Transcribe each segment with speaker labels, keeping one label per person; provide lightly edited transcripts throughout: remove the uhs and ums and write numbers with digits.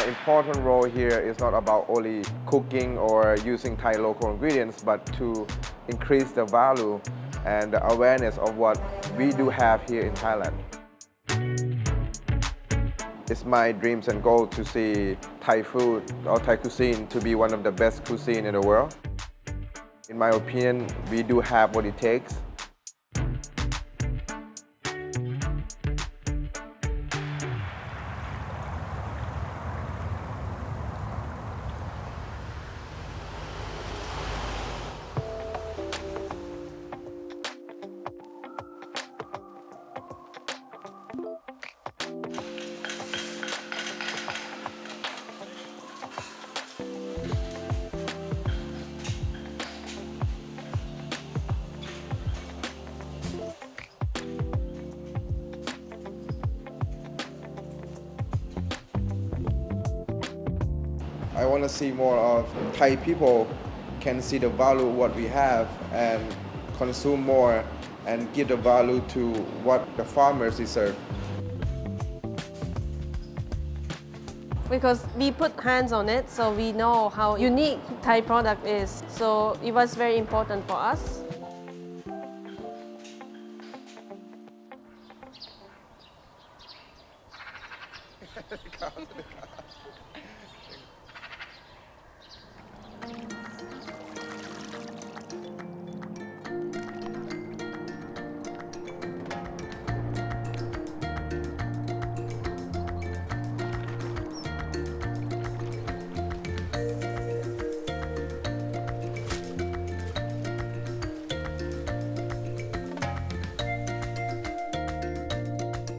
Speaker 1: important role here is not about only cooking or using Thai local ingredients, but to increase the value and the awareness of what we do have here in Thailand. It's my dreams and goal to see Thai food or Thai cuisine to be one of the best cuisine in the world. In my opinion, we do have what it takes. I want to see more of Thai people can see the value of what we have and consume more and give the value to what the farmers deserve.
Speaker 2: Because we put hands on it, so we know how unique Thai product is. So it was very important for us.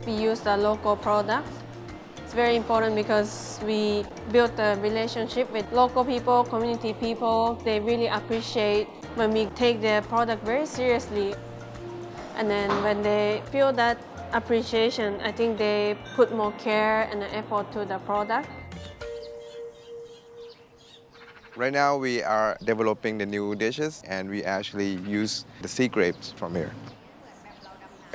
Speaker 2: We use the local products. It's very important because we build a relationship with local people, community people. They really appreciate when we take their product very seriously. And then when they feel that appreciation, I think they put more care and effort to the product.
Speaker 1: Right now we are developing the new dishes and we actually use the sea grapes from here.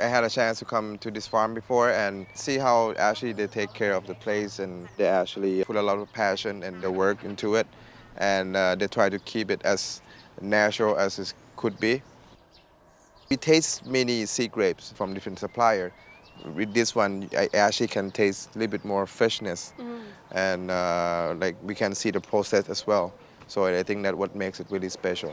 Speaker 1: I had a chance to come to this farm before and see how actually they take care of the place and they actually put a lot of passion and the work into it and they try to keep it as natural as it could be. We taste many sea grapes from different suppliers. With this one, I actually can taste a little bit more freshness and like we can see the process as well. So I think that's what makes it really special.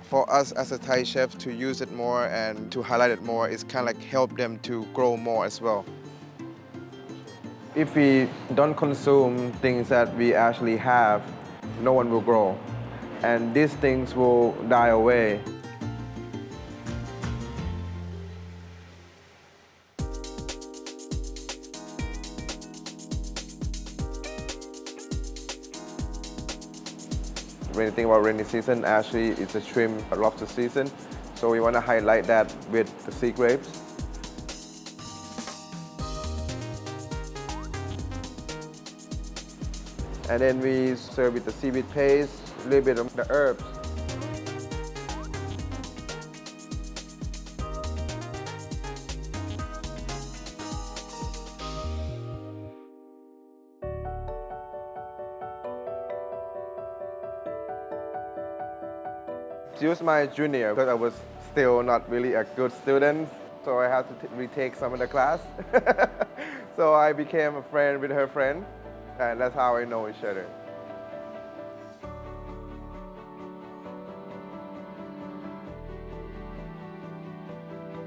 Speaker 1: For us as a Thai chef to use it more and to highlight it more is kind of like help them to grow more as well. If we don't consume things that we actually have, no one will grow. And these things will die away. When you think about rainy season, actually it's a shrimp lobster season. So we want to highlight that with the sea grapes. And then we serve with the seaweed paste, a little bit of the herbs. She was my junior because I was still not really a good student, so I had to retake some of the class. So I became a friend with her friend, and that's how I know each other.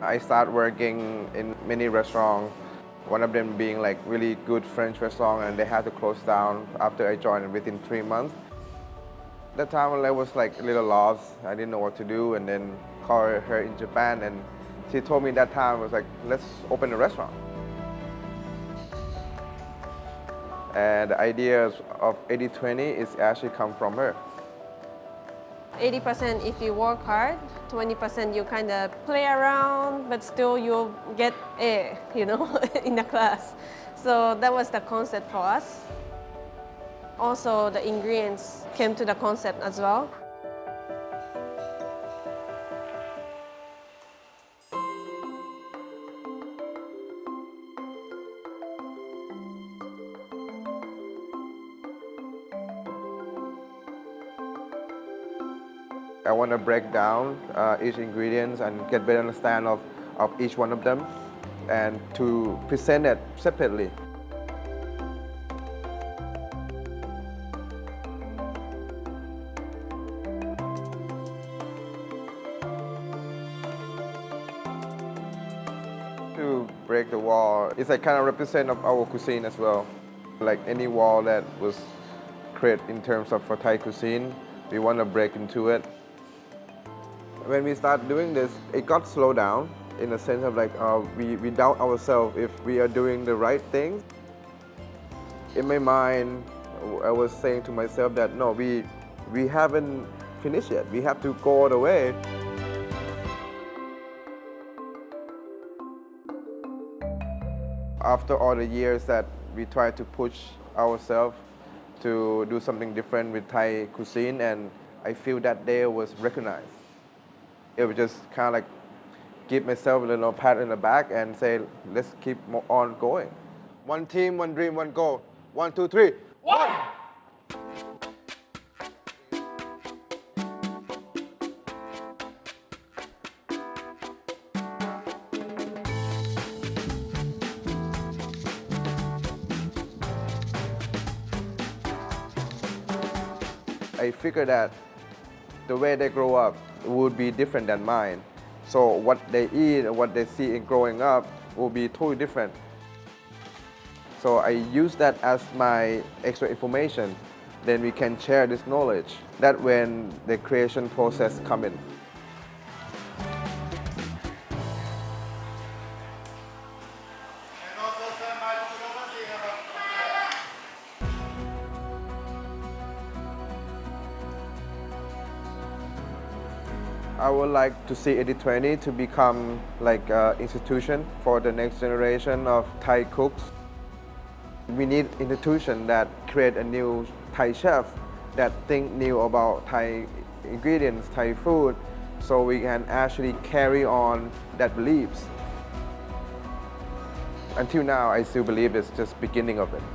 Speaker 1: I started working in many restaurants, one of them being like really good French restaurant, and they had to close down after I joined within 3 months. That time I was like a little lost. I didn't know what to do, and then called her in Japan, and she told me that time was like, let's open a restaurant. And the ideas of 80-20 is actually come from her.
Speaker 2: 80% if you work hard, 20% you kind of play around, but still you get A, in the class. So that was the concept for us. Also, the ingredients came to the concept as well.
Speaker 1: I want to break down each ingredients and get better understand of each one of them and to present it separately. To break the wall, it's like kind of represent of our cuisine as well. Like any wall that was created in terms of for Thai cuisine, we want to break into it. When we start doing this, it got slowed down in the sense of like we doubt ourselves if we are doing the right thing. In my mind, I was saying to myself that no, we haven't finished yet. We have to go all the way. After all the years that we tried to push ourselves to do something different with Thai cuisine, and I feel that day was recognized. It was just kind of like give myself a little pat in the back and say, let's keep on going. One team, one dream, one goal. 1, 2, 3. One! I figured that the way they grow up would be different than mine. So what they eat and what they see in growing up will be totally different. So I use that as my extra information. Then we can share this knowledge. That when the creation process come in. I would like to see 80/20 to become like an institution for the next generation of Thai cooks. We need institution that create a new Thai chef that think new about Thai ingredients, Thai food, so we can actually carry on that beliefs. Until now, I still believe it's just beginning of it.
Speaker 3: 「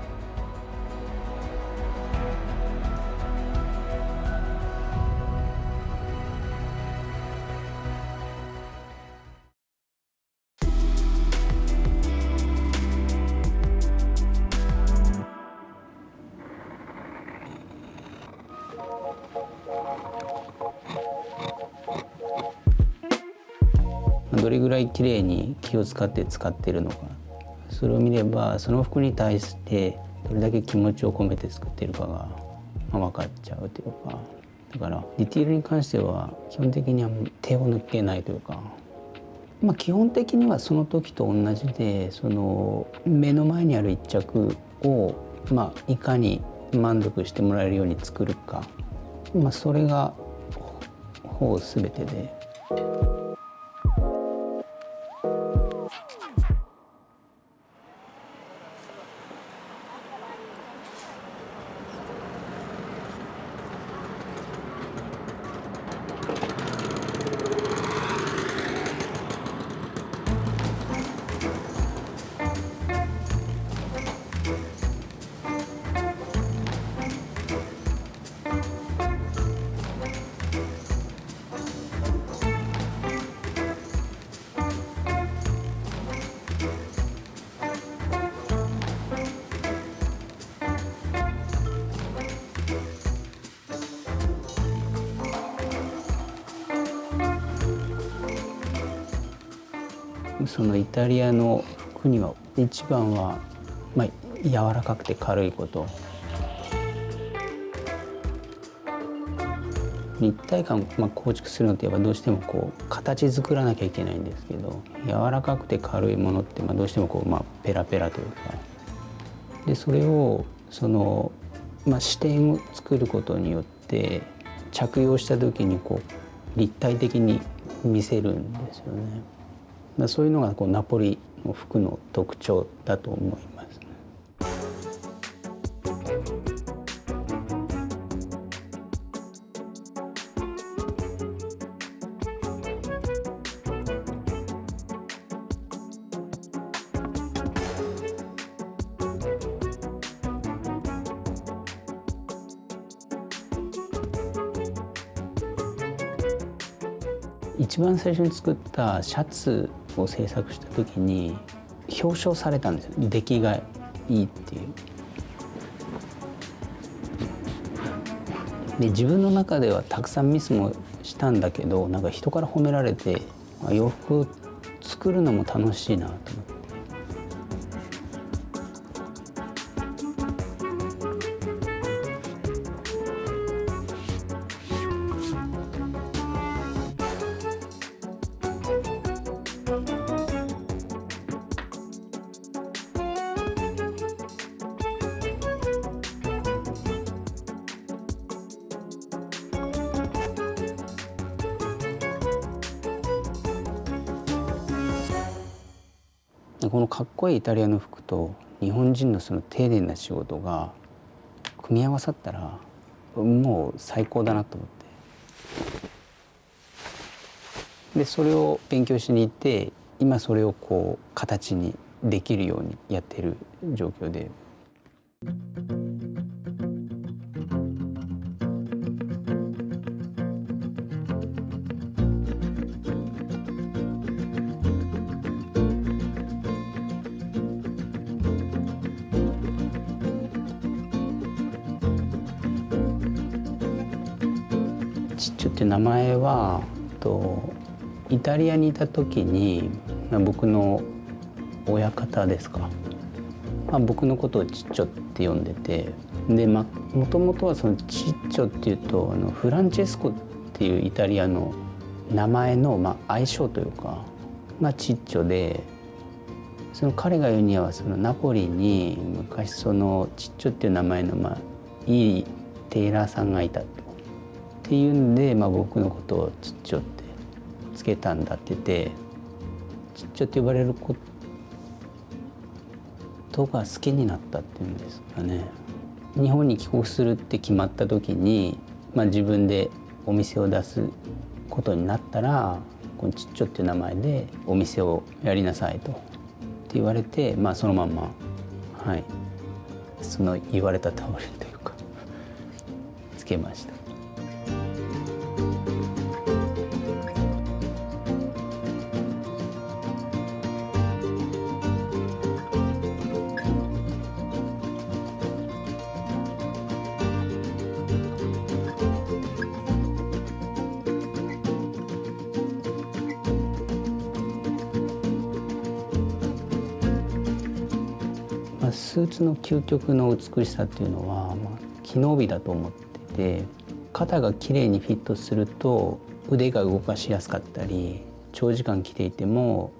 Speaker 3: どれぐらいきれいに気を使って使ってるのか、それを見ればその服に対してどれだけ気持ちを込めて作っているかが分かっちゃうというか、だからディティールに関しては基本的には手を抜けないというか、基本的にはその時と同じで、その目の前にある一着をいかに満足してもらえるように作るか、それがほぼ全てで。そのイタリアの国は一番は、柔らかくて軽いこと、立体感を構築するのってやっぱどうしても形作らなきゃいけないんですけど、柔らかくて軽いものってどうしてもペラペラというかで、それを視点を作ることによって着用した時に立体的に見せるんですよね。そういうのがナポリの服の特徴だと思います。一番最初に作ったシャツを制作した時に表彰されたんですよ。出来がいいっていう。で自分の中ではたくさんミスもしたんだけど、なんか人から褒められて洋服を作るのも楽しいなと思って。このかっこいいイタリアの服と日本人のその丁寧な仕事が組み合わさったらもう最高だなと思って、でそれを勉強しに行って今それをこう形にできるようにやっている状況で。チッチョっていう名前はイタリアにいた時に僕の親方ですか、僕のことをチッチョって呼んでて、でもともとはそのチッチョっていうとフランチェスコっていうイタリアの名前の愛称というかチッチョで、その彼が言うにはそのナポリに昔そのチッチョっていう名前のいいテイラーさんがいたっていうんで、僕のことをチッチョってつけたんだって言って、チッチョって呼ばれることが好きになったっていうんですかね。日本に帰国するって決まった時に、自分でお店を出すことになったら、このチッチョっていう名前でお店をやりなさいとって言われて、そのまんま、その言われた通りというかつけました。スーツの究極の美しさっていうのは、機能美だと思ってて、肩がきれいにフィットすると腕が動かしやすかったり、長時間着ていても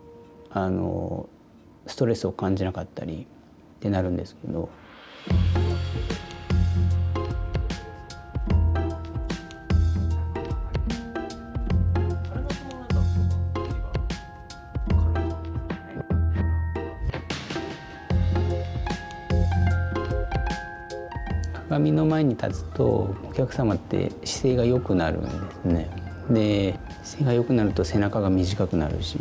Speaker 3: ストレスを感じなかったりってなるんですけど。鏡の前に立つとお客様って姿勢が良くなるんですね。で姿勢が良くなると背中が短くなるし、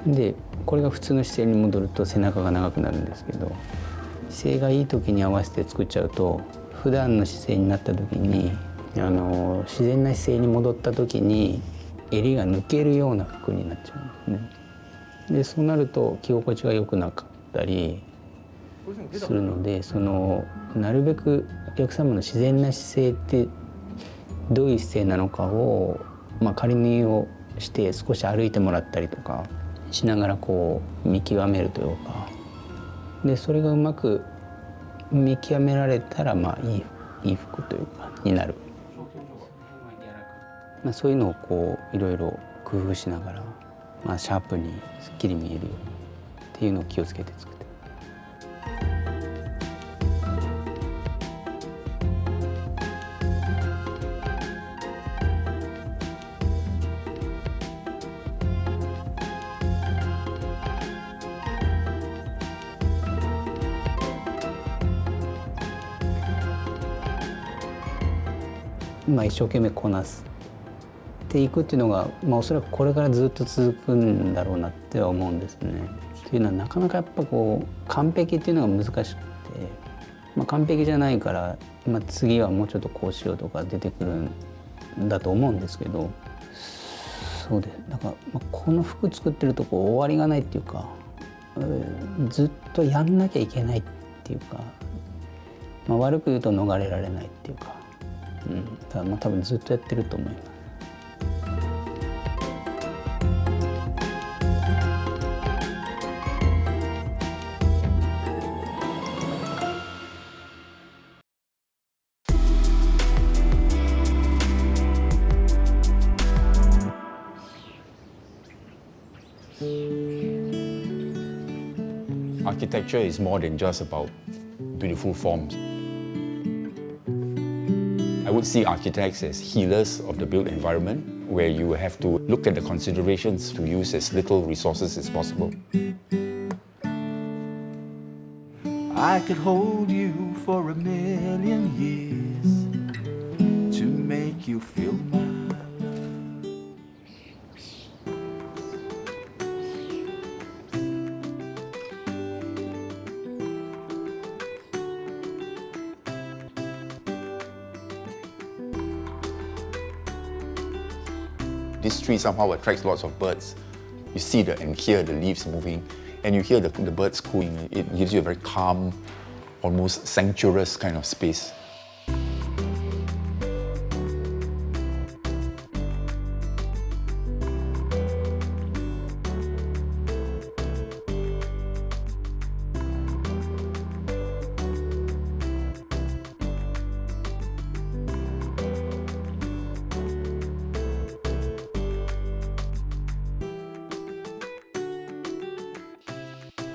Speaker 3: でこれが普通の姿勢に戻ると背中が長くなるんですけど、姿勢がいい時に合わせて作っちゃうと普段の姿勢になった時に自然な姿勢に戻った時に襟が抜けるような服になっちゃうんですね。でそうなると着心地が良くなかったりするので、なるべくお客様の自然な姿勢ってどういう姿勢なのかを、仮縫いをして少し歩いてもらったりとかしながら見極めるというか、でそれがうまく見極められたらいい服というかになる、そういうのをいろいろ工夫しながら、シャープにすっきり見えるようにっていうのを気をつけて作って。一生懸命こなしていくっていうのが、おそらくこれからずっと続くんだろうなっては思うんですね。というのはなかなかやっぱ完璧っていうのが難しくて、完璧じゃないから、次はもうちょっとこうしようとか出てくるんだと思うんですけど、そうです。だから、この服作ってるとこ終わりがないっていうか、ずっとやんなきゃいけないっていうか、悪く言うと逃れられないっていうか、ただ多分ずっとやってると思います。
Speaker 4: Architecture is more than just about beautiful forms. I would see architects as healers of the built environment, where you have to look at the considerations to use as little resources as possible.
Speaker 5: I could hold you for a million years to make you feel mine.
Speaker 4: This tree somehow attracts lots of birds. You see and hear the leaves moving, and you hear the birds cooing. It gives you a very calm, almost sanctuarious kind of space.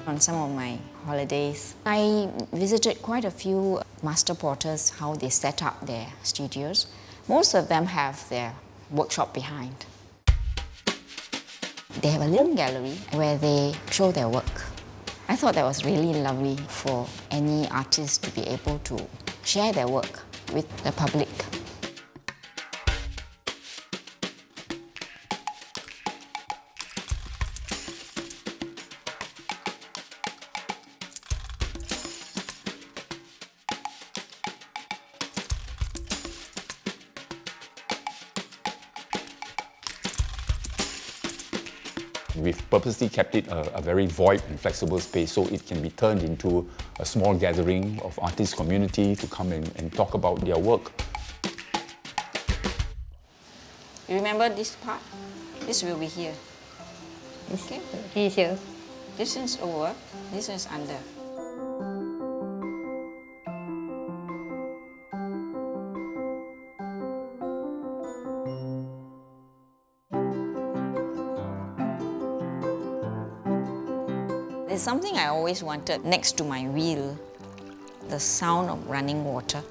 Speaker 6: On some of my holidays, I visited quite a few master potters, how they set up their studios. Most of them have their workshop behind. They have a little gallery where they show their work. I thought that was really lovely for any artist to be able to share their work with the public.
Speaker 4: We've purposely kept it a very void and flexible space so it can be turned into a small gathering of artist community to come and talk about their work.
Speaker 6: You remember this part? This will be here. Okay?
Speaker 7: Here.
Speaker 6: This one's over, this one's under. There's something I always wanted next to my wheel, the sound of running water.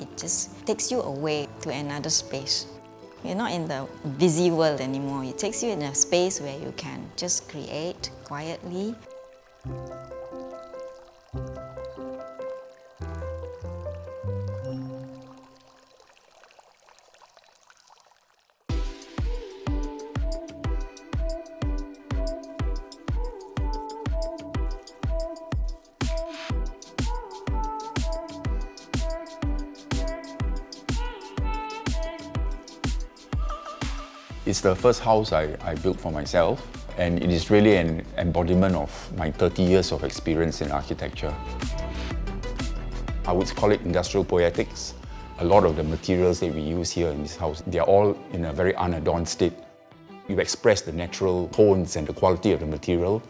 Speaker 6: It just takes you away to another space. You're not in the busy world anymore. It takes you in a space where you can just create quietly.
Speaker 4: It's the first house I built for myself, and it is really an embodiment of my 30 years of experience in architecture. I would call it industrial poetics. A lot of the materials that we use here in this house, they are all in a very unadorned state. You express the natural tones and the quality of the material.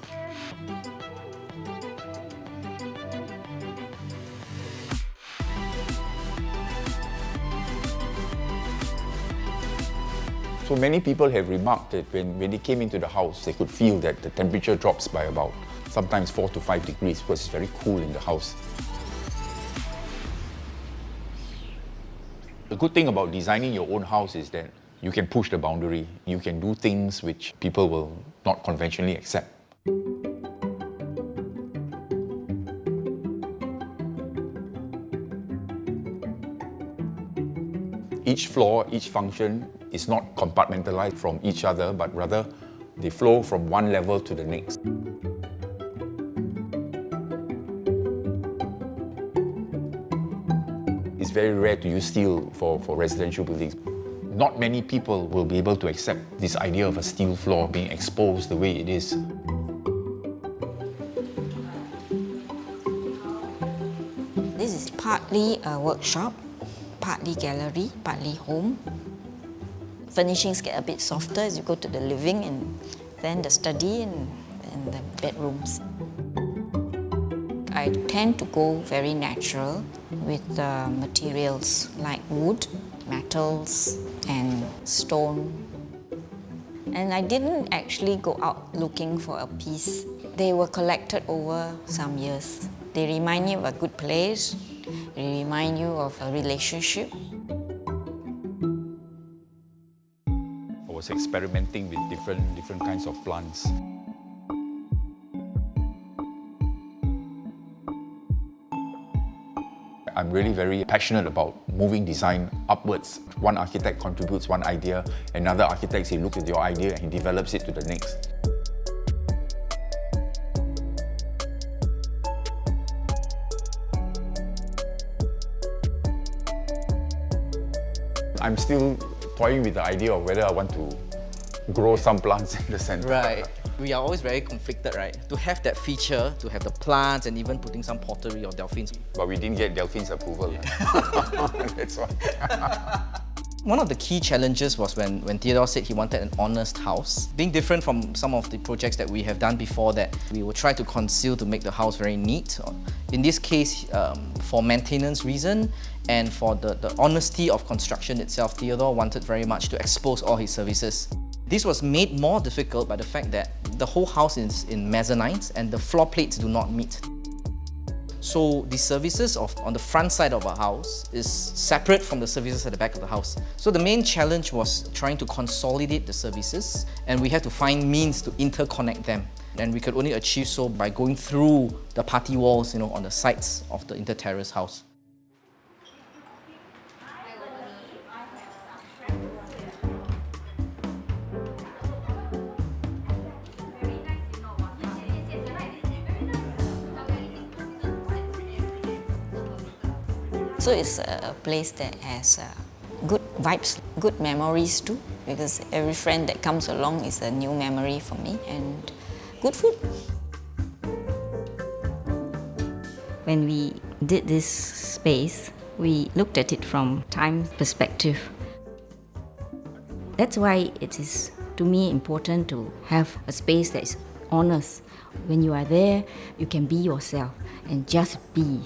Speaker 4: So many people have remarked that when they came into the house, they could feel that the temperature drops by about sometimes 4 to 5 degrees because it's very cool in the house. The good thing about designing your own house is that you can push the boundary. You can do things which people will not conventionally accept. Each floor, each function is not compartmentalized from each other, but rather they flow from one level to the next. It's very rare to use steel for residential buildings. Not many people will be able to accept this idea of a steel floor being exposed the way it is.
Speaker 6: This is partly a workshop, partly gallery, partly home. Furnishings get a bit softer as you go to the living and then the study and the bedrooms. I tend to go very natural with materials like wood, metals and stone. And I didn't actually go out looking for a piece. They were collected over some years. They remind you of a good place, they remind you of a relationship.
Speaker 4: I was experimenting with different kinds of plants. I'm really very passionate about moving design upwards. One architect contributes one idea, another architect, he looks at your idea and he develops it to the next. I'm still toying with the idea of whether I want to grow some plants in the center.
Speaker 7: Right. We are always very conflicted, right? To have that feature, to have the plants and even putting some pottery or Delphine's.
Speaker 4: But we didn't get Delphine's approval. That's why.
Speaker 7: One of the key challenges was when Theodore said he wanted an honest house. Being different from some of the projects that we have done before, that we will try to conceal to make the house very neat. In this case, for maintenance reason and for the honesty of construction itself, Theodore wanted very much to expose all his services. This was made more difficult by the fact that the whole house is in mezzanines and the floor plates do not meet. So the services on the front side of our house is separate from the services at the back of the house. So the main challenge was trying to consolidate the services, and we had to find means to interconnect them. And we could only achieve so by going through the party walls, on the sides of the inter-terrace house.
Speaker 6: So it's a place that has good vibes, good memories too, because every friend that comes along is a new memory for me, and good food.
Speaker 8: When we did this space, we looked at it from time perspective. That's why it is, to me, important to have a space that is honest. When you are there, you can be yourself and just be.